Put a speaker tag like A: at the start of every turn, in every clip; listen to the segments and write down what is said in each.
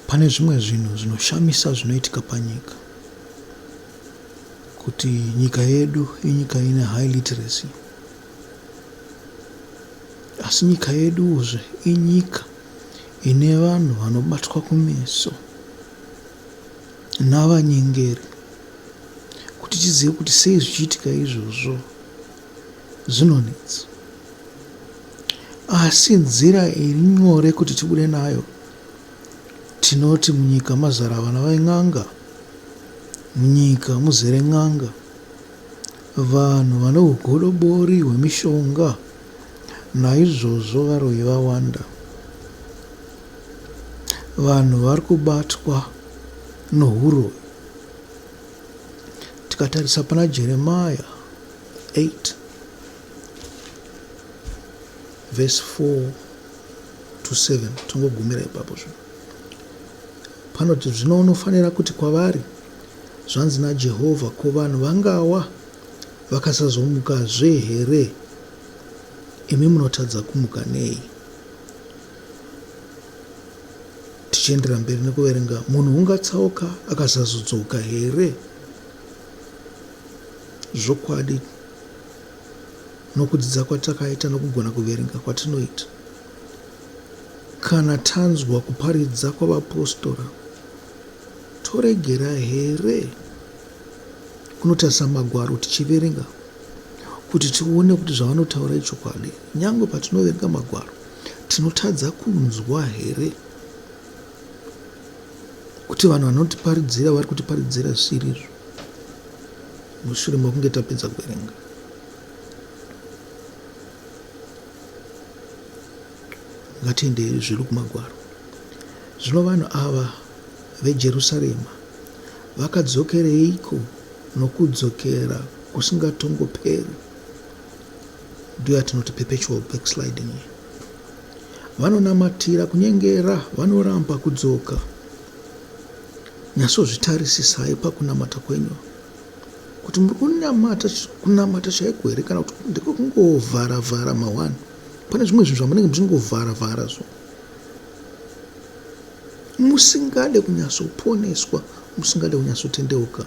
A: Pane zvimwe zvinhu zvinoshamisa zvinoitika panyika, kuti nyika yedu inyika ine high literacy, asi nyika yeduzve inyika ine vanhu vanobatwa kumeso navanyengeri. Kuti tizive kuti sei zvichiitika izvozvo zvinonetsa, asi nzira iri nyore kuti tibude nayo, tinoti munyika mazara vana vain'anga, munyika muzere n'anga, vanhu vane ugodobori hwemishonga, naizvozvo varoyi vawanda. Vanhu vari kubatwa nohuroyi. Tikatarisa pana Jeremaya 8 verse 4 to 7, tongogumira ipapo zvino. Panoti zvino unofanira kuti kwavari, zvanzi naJehovha, ko vanhu vangawa vakasazomukazve here? Imi munotadza kumuka nei? Tichiendera mberi nekuverenga, munhu ungatsauka akasazodzoka here? Zvokwadi nokudzidza kwatakaita nokugona kuverenga kwatinoita, kana tanzwa kuparidza kwavapostora, toregera here kunotarisa magwaro tichiverenga kuti tione kuti zvavanotaura ichokwadi? Nyangwe patinoverenga magwaro tinotadza kunzwa here kuti vanhu vanotiparidzira vari kutiparidzira zvirizvo mushure mekunge tapedza kuverenga? Ngatiendei zviri kumagwaro. Zvino vanhu ava veJerusarema vakadzokereiko nokudzokera kusingatongoperi? Ndiyo yatinoti perpetual backsliding. Vanonamatira kunyengera, vanoramba kudzoka. Nyasozvitarisisai pakunamata kwenyu, kuti muri kunamata chaiko here, kana kuti ndiko kungovhara mawani? Pane zvimwe zvinhu zvamunenge muchingovhara zvo, musingade kunyatsoponeswa, musingade kunyatsotendeuka.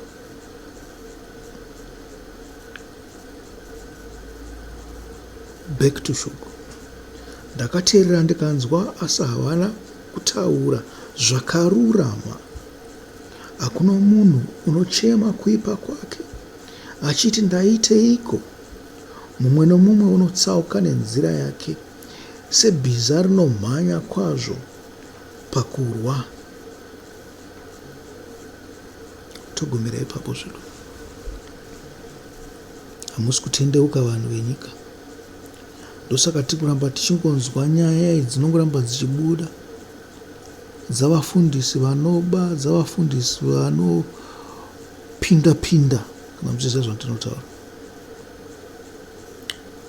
A: Back to shoko. Ndakateerera ndikanzwa, asi havana kutaura zvakarurama. Hakuna munhu unochema kuipa kwake achiti ndaiteiko. Mumwe nomumwe unotsauka nenzira yake, sebhiza rinomhanya kwazvo pakurwa. Togumira ipapo zvino. Hamusi kutendeuka vanhu venyika. Ndosaka tiri kuramba tichingonzwa nyaya idzi dzinongoramba dzichibuda, dzavafundisi vanoba, dzavafundisi vanopinda-pinda, kana muchiziva zvandinotaura,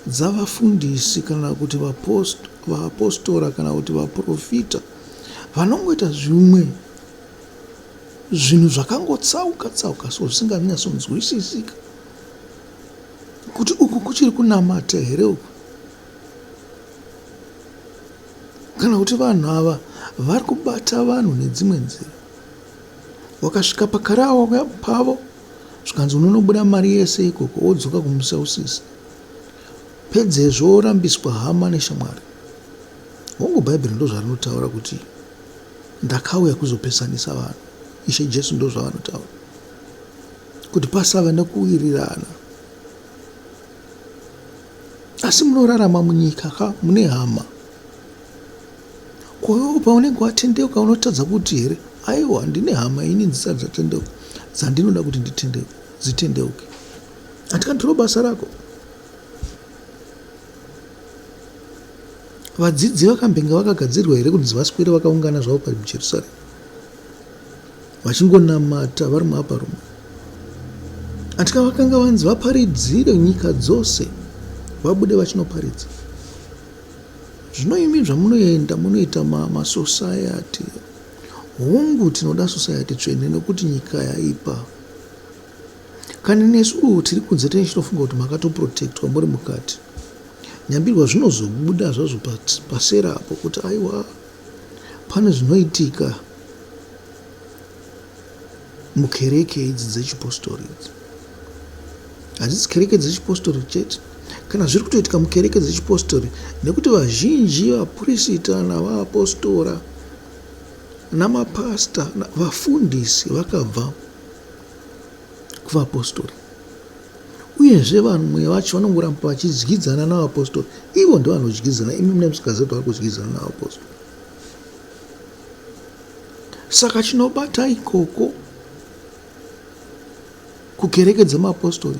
A: dzavafundisi kana kuti vapostora kana kuti vaprofita, vanongoita zvimwe zvinhu zvakangotsauka so zvisinganyatsonzwisisika kuti uku kuchiri kunamata here uku, kana kuti vanhu ava vari kubata vanhu nedzimwe nzira. Wakasvika pakarawa pavo zvikanzi unonobuda mari yese ikoko, wodzoka kumusa usisi, pedzezvo worambiswa hama neshamwari. Hongu Bhaibheri ndo zvarinotaura kuti ndakauya kuzopesanisa vanhu. Ishe Jesu ndo zvavanotaura kuti pasava nekuwirirana. Asi munorarama munyika mune hama. Kwayo paunenge watendeuka unotadza kuti here, aiwa ndine hama ini dzisati dzatendeuka dzandinoda kuti dzitendeuke. Atikani ndiro basa rako. Vadzidzi vakambenga vakagadzirirwa here kuti vaswere vakaungana zvavo paJerusarema vachingonamata vari muapa rumwe? Atika vakanga vanzi vaparidzire nyika dzose, vabude vachinoparidza. Zvino imi zvamunoenda munoita masosayati. Hongu tinoda sosayati tsvene nekuti nyika yaipa. Kana nesu tiri kunze tichitofunga kuti makatoprotectwa muri mukati, nyambirwa zvinozobuda zvazvo pasera apo kuti aiwa pane zvinoitika mukereke idzi dzechipostori idzi. Hadzisi kereke dzechipostori chete, kana zviri kutoitika mukereke dzechipostori, nekuti vazhinji vapurisita navapostora namapasta vafundisi vakabva kuvapostori, uyezve vamwe vacho vanongoramba vachidyidzana navapostori. Ivo ndovanodyidzana, imi mune musikaziva kuti vari kudyidzana navapostori. Saka chinobata ikoko kukereke dzemapostori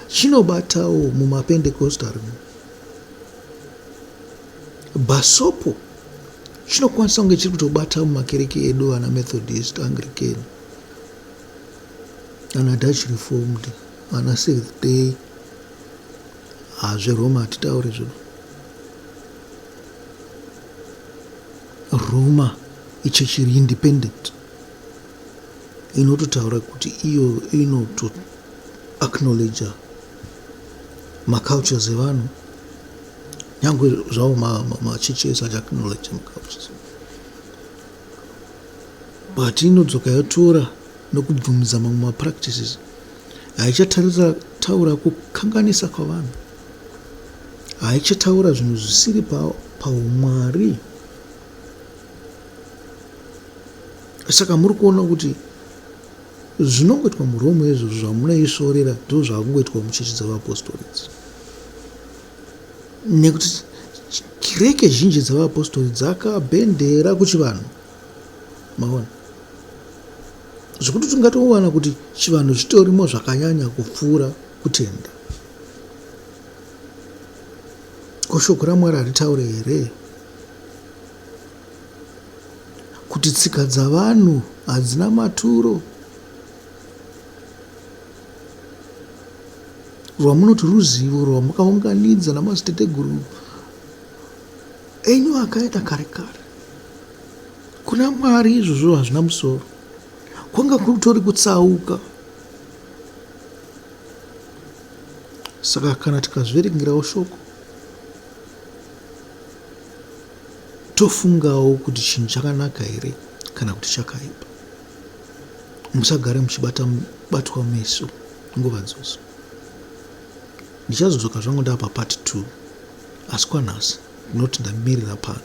A: chinobatawo mumapendekostari. Bhasopo chinokwanisa kunge chiri kutobata mumakereke edu ana Methodist, Anglican, ana Dutch Reformed, ana Seventh Day, zveroma hatitaure zvedu. Roma ichechi iri independent, inototaura kuti iyo inoto acknowledge macultures evanhu, nyangwe zvavo machechi ese achiacknowledge macultures, but inodzoka yatora nokubvumidza mamwe mapractices. Haichataura kukanganisa kwavanhu, haichataura zvinhu zvisiri paumwari. Saka muri kuona kuti zvinongoitwa muRome izvozvo zvamunoisvorera ndo zvakungoitwa muchechi dzavapostori, nekuti kereke zhinji dzavapostori dzakabhendera kuchivanhu. Maona zvekuti tingatowana kuti chivanhu zvitorimo zvakanyanya kupfuura kutenda. Ko shoko raMwari haritaure here kuti tsika dzavanhu hadzina maturo? Rwamunoti ruzivo rwamukaunganidza namadzitateguru enyu akaenda kare kare. Kuna Mwari izvozvo hazvina musoro, kwanga kutori kutsauka. Saka kana tikazverengerawo shoko tofungawo kuti chinhu chakanaka here kana kuti chakaipa. Musagare muchibatwa meso nguva dzose. Ndichazodzoka zvangu ndapa part 2, asi kwanhasi ndinoti ndamirira pano.